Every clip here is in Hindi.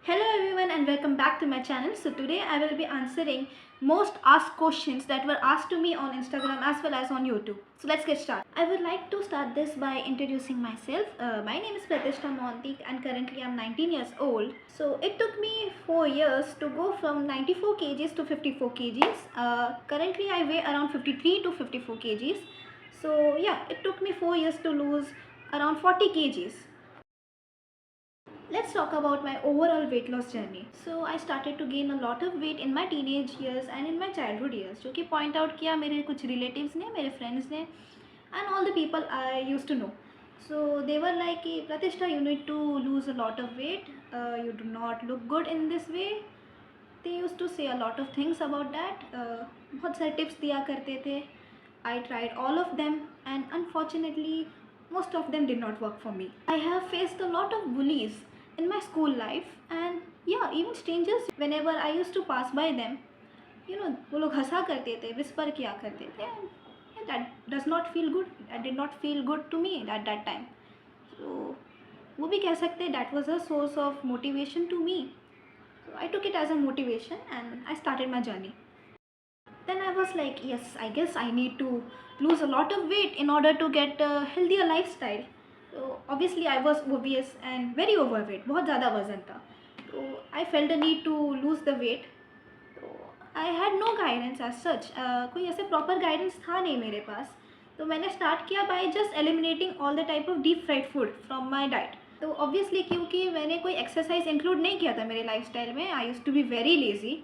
Hello everyone and welcome back to my channel. So today I will be answering most asked questions that were asked to me on Instagram as well as on YouTube. So let's get started. I would like to start this by introducing myself. My name is Pratishta Montik and currently I'm 19 years old. So it took me 4 years to go from 94 kgs to 54 kgs. Currently I weigh around 53 to 54 kgs. So yeah, it took me 4 years to lose around 40 kgs. Let's talk about my overall weight loss journey. So I started to gain a lot of weight in my teenage years and in my childhood years, जो कि point out किया मेरे कुछ relatives ने, मेरे friends ने, and all the people I used to know. So they were like, Pratishta, you need to lose a lot of weight. You do not look good in this way. They used to say a lot of things about that. बहुत सारे tips दिया करते थे. I tried all of them and unfortunately most of them did not work for me. I have faced a lot of bullies in my school life and yeah, even strangers whenever I used to pass by them, वो लोग हंसा करते थे, whisper किया करते थे and that does not feel good. That did not feel good to me at that time. So वो भी कह सकते हैं that was a source of motivation to me. So I took it as a motivation and I started my journey. Then I was like, yes, I guess I need to lose a lot of weight in order to get a healthier lifestyle. So obviously I was obese and very overweight, बहुत ज़्यादा वज़न था. So I felt a need to lose the weight. So I had no guidance as such. कोई ऐसे proper guidance था नहीं मेरे पास. तो मैंने start किया by just eliminating all the type of deep fried food from my diet. तो obviously क्योंकि मैंने कोई exercise include नहीं किया था मेरे lifestyle में, I used to be very lazy.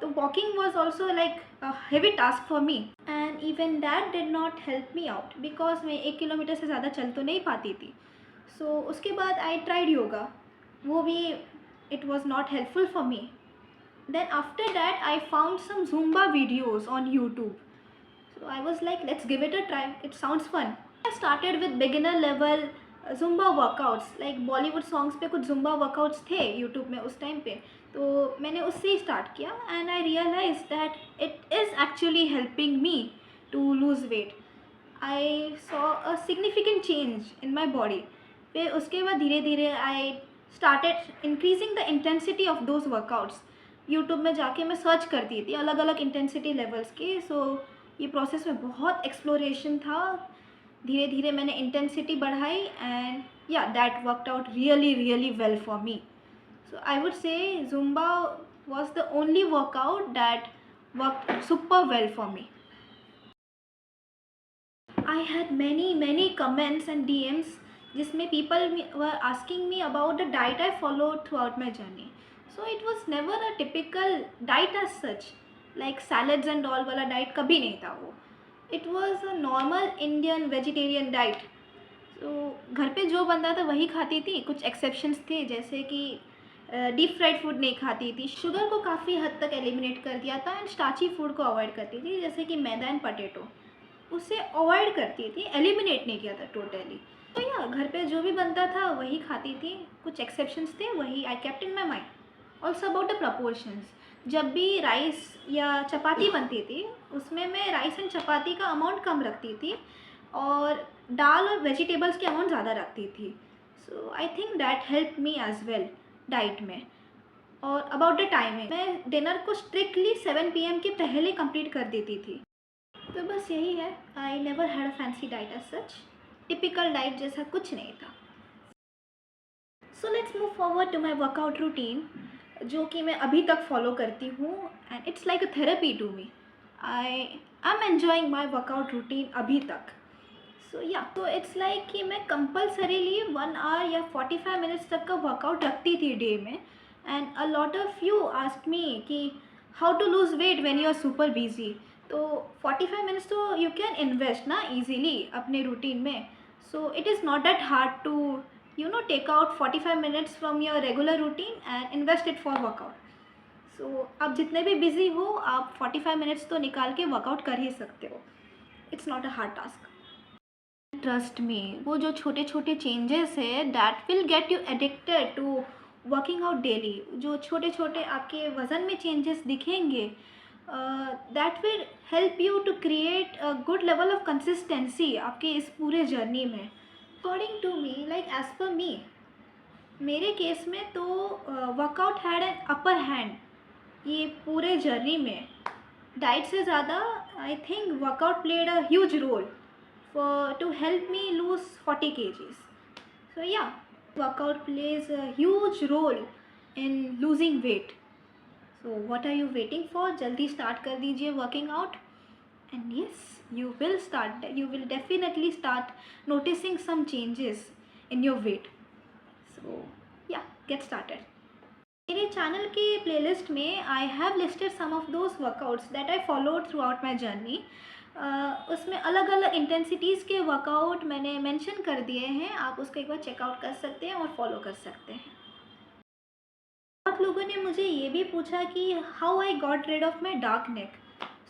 तो walking was also like a heavy task for me and even that did not help me out because मैं 1 किलोमीटर से ज़्यादा चल तो नहीं पाती थी. So उसके बाद I tried yoga. वो भी it was not helpful for me. Then after that I found some Zumba videos on YouTube. So I was like, let's give it a try. It sounds fun. I started with beginner level Zumba workouts. Like Bollywood songs पे कुछ Zumba workouts थे YouTube में उस टाइम पे. तो मैंने उससे ही स्टार्ट किया and I realized that it is actually helping me to lose weight. I saw a significant change in my body. फिर उसके बाद धीरे धीरे I started increasing the intensity of those workouts. YouTube में जाके मैं सर्च करती थी अलग अलग इंटेंसिटी लेवल्स की. सो ये प्रोसेस में बहुत एक्सप्लोरेशन था. धीरे धीरे मैंने इंटेंसिटी बढ़ाई एंड या that worked out really really well for me. So I would say Zumba was the only workout that worked super well for me. I had many comments and DMs जिसमें people were asking me about the diet I followed throughout my journey. So it was never a typical diet as such, like salads and all वाला diet कभी नहीं था वो. It was a normal Indian vegetarian diet. So घर पे जो बनता था वही खाती थी. कुछ एक्सेप्शंस थे जैसे कि डीप फ्राइड फूड नहीं खाती थी. शुगर को काफ़ी हद तक एलिमिनेट कर दिया था एंड स्टार्ची फूड को अवॉइड करती थी जैसे कि मैदा एंड पटेटो. उसे अवॉइड करती थी, एलिमिनेट नहीं किया था टोटली. तो या घर पे जो भी बनता था वही खाती थी. कुछ एक्सेप्शंस थे वही I kept in my mind. Also about the proportions. जब भी राइस या चपाती बनती थी उसमें मैं राइस एंड चपाती का अमाउंट कम रखती थी और दाल और वेजिटेबल्स की अमाउंट ज़्यादा रखती थी. So I think that help me as well diet में. और अबाउट द टाइमिंग, मैं डिनर को स्ट्रिक्टली 7 PM के पहले कंप्लीट कर देती थी. तो बस यही है. I never had a fancy diet as such. Typical diet जैसा कुछ नहीं था. So let's move forward to my workout routine जो कि मैं अभी तक फॉलो करती हूँ and it's like a therapy to me. I am enjoying my workout routine अभी तक. सो या तो इट्स लाइक कि मैं कंपल्सरीली 1 hour या 45 मिनट्स तक का वर्कआउट रखती थी डे में. And a lot of you ask me कि how to lose weight when you are super busy. तो 45 मिनट्स तो यू कैन इन्वेस्ट ना ईजीली अपने रूटीन में. So it is not that hard to take out 45 minutes from your regular routine and invest it for workout. So आप जितने भी बिजी हो आप 45 मिनट्स तो निकाल के वर्कआउट कर ही सकते हो. It's not a hard task. Trust me, वो जो छोटे छोटे चेंजेस है that will get you addicted to working out daily. जो छोटे छोटे आपके वज़न में चेंजेस दिखेंगे that will help you to create a good level of consistency आपके इस पूरे जर्नी में. According to me, like as per me, मेरे केस में तो workout had an upper hand ये पूरे जर्नी में। डाइट से ज़्यादा I think workout played a huge role for to help me lose 40 kgs. So yeah, workout plays a huge role in losing weight. So what are you waiting for? जल्दी start कर दीजिए working out. And yes, you will definitely start noticing some changes in your weight. So yeah, get started. मेरे चैनल के प्लेलिस्ट में I have listed some of those workouts that I followed throughout my journey. उसमें अलग अलग इंटेंसिटीज़ के वर्कआउट मैंने मेंशन कर दिए हैं, आप उसको एक बार चेकआउट कर सकते हैं और फॉलो कर सकते हैं। बहुत लोगों ने मुझे ये भी पूछा कि how I got rid of my dark neck.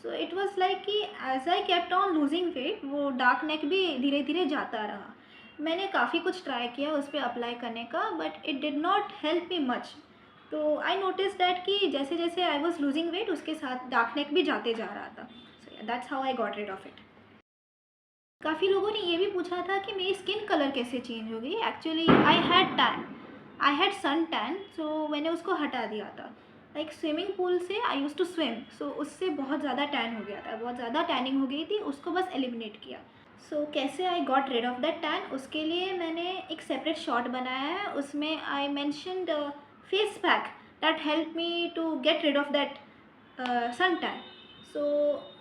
So it was like कि as I kept on losing weight वो डार्क नेक भी धीरे धीरे जाता रहा। मैंने काफ़ी कुछ ट्राई किया उस पर अप्लाई करने का, but it did not help me much. तो आई नोटिस दैट कि जैसे जैसे आई वॉज लूजिंग वेट उसके साथ डार्क नेक भी जाते जा रहा था। So that's how I got rid of it. काफ़ी लोगों ने ये भी पूछा था कि मेरी स्किन कलर कैसे चेंज हो गई। Actually I had sun tan, so मैंने उसको हटा दिया था। लाइक स्विमिंग पूल से I use to swim, so उससे बहुत ज़्यादा टैन हो गया था, बहुत ज़्यादा टैनिंग हो गई थी, उसको बस एलिमिनेट किया। सो कैसे I got rid of that tan, उसके लिए मैंने एक सेपरेट शॉट बनाया है। उसमें I mentioned face pack that help me to get rid of that sun tan. So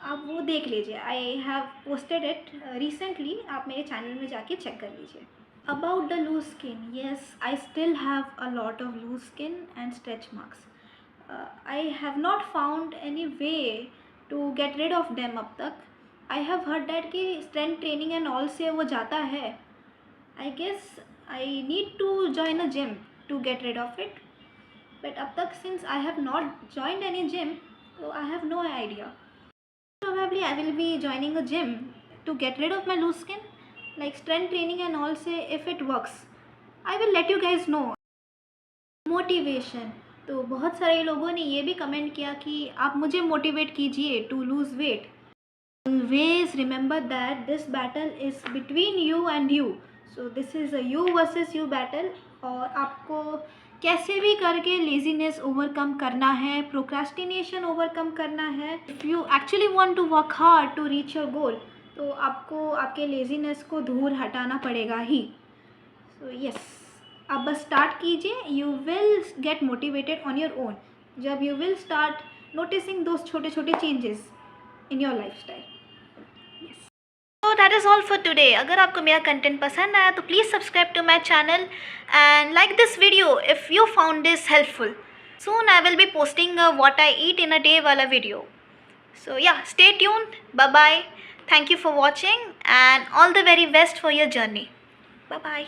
आप वो देख लीजिए, I have posted it recently, आप मेरे चैनल में जाके चेक कर लीजिए। About the loose skin, yes I still have a lot of loose skin and stretch marks. I have not found any way to get rid of them अब तक। आई हैव हर्ड डैट कि स्ट्रेंथ ट्रेनिंग एंड ऑल से वो जाता है। I guess I need to join a gym to get rid of it, but अब तक since I have not joined any gym, so I have no idea. Probably I will be joining a gym to get rid of my loose skin, like strength training and all. Say if it works, I will let you guys know. Motivation, तो बहुत सारे लोगों ने ये भी कमेंट किया कि आप मुझे मोटिवेट कीजिए to lose weight. Always remember that this battle is between you and you. So this is a you versus you battle, और आपको कैसे भी करके लेजीनेस ओवरकम करना है, प्रोक्रास्टिनेशन ओवरकम करना है। If you actually want to work hard to reach your goal, तो आपको आपके लेजीनेस को दूर हटाना पड़ेगा ही। सो यस, आप बस स्टार्ट कीजिए, you will get motivated on your own जब you will start noticing those छोटे छोटे changes in your lifestyle. तो that is all for today. अगर आपको मेरा कंटेंट पसंद आया तो please subscribe to my channel and like this video if you found this helpful. Soon I will be posting a what I eat in a day wala video. So yeah, stay tuned. Bye bye. Thank you for watching and all the very best for your journey. Bye bye.